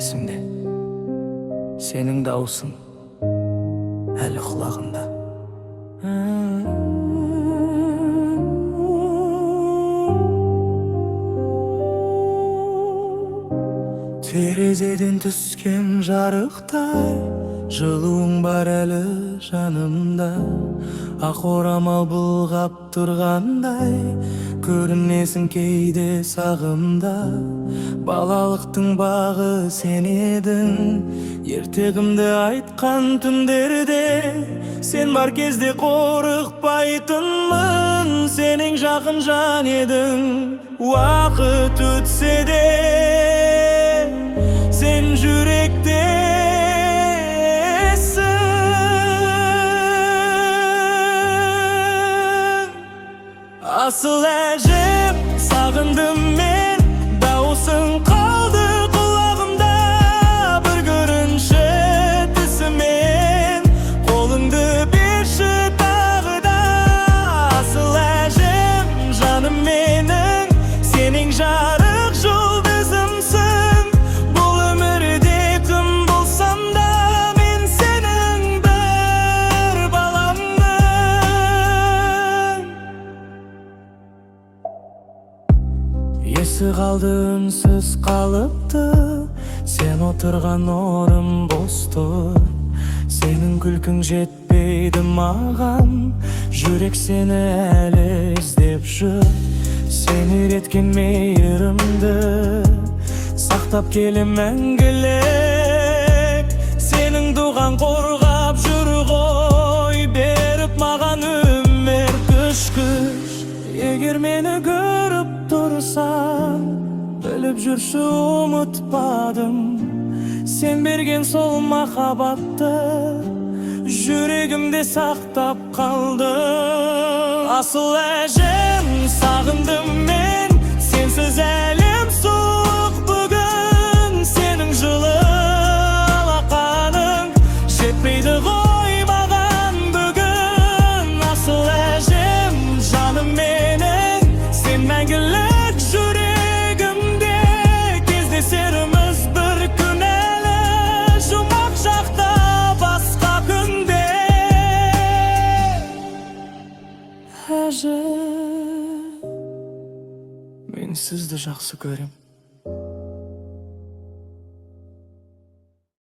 есімде, сенің даусың әлі құлағымда. Терезеден түскен жарықтай, жылуың бар әлі жанымда. Ақ орамал бұлғап тұрғандай, көрінесің кейде сағымда. Балалықтың бағы сен едің, ертегімді айтқан түндерде. Сен бар кезде қорықпайтынмын, сенің жақын жан едің. Уақыт өтсе де сен жүректесің. Асыл әжем, сағындым мен, даусың қалды құлағымда. Бір көрінші түсімен, қолыңды берші тағы да. Асыл әжем, жаным менің, сенің жарық жұлдызымсың. Бұл өмірде кім болсам да, мен сенің бір баламмын. Есі қалды үнсіз қалыпты, сен отырған орын бос тұр. Сенің күлкің жетпейді маған, жүрек сені әлі іздеп жүр. Сен үйреткен мейірімді сақтап келем мәңгілік. Сенің дұғаң қорғап жүр ғой, беріп маған өмір күш. Егер мені көріп тұрсаң, біліп жүрші ұмытпадым. Сен берген сол махаббатты жүрегімде сақтап қалдым. Асыл әжем, сағындым мен, сенсіз әлем суық бүгін. Сенің жылы алақаның жетпейді ғой маған бүгін. Асыл әжем, жаным менің, сен мәңгілік жүрегімде. Кездесеріміз бір күн әлі, жұмақ жақта басқа күнде. Әжем, мен сізді жақсы көрем.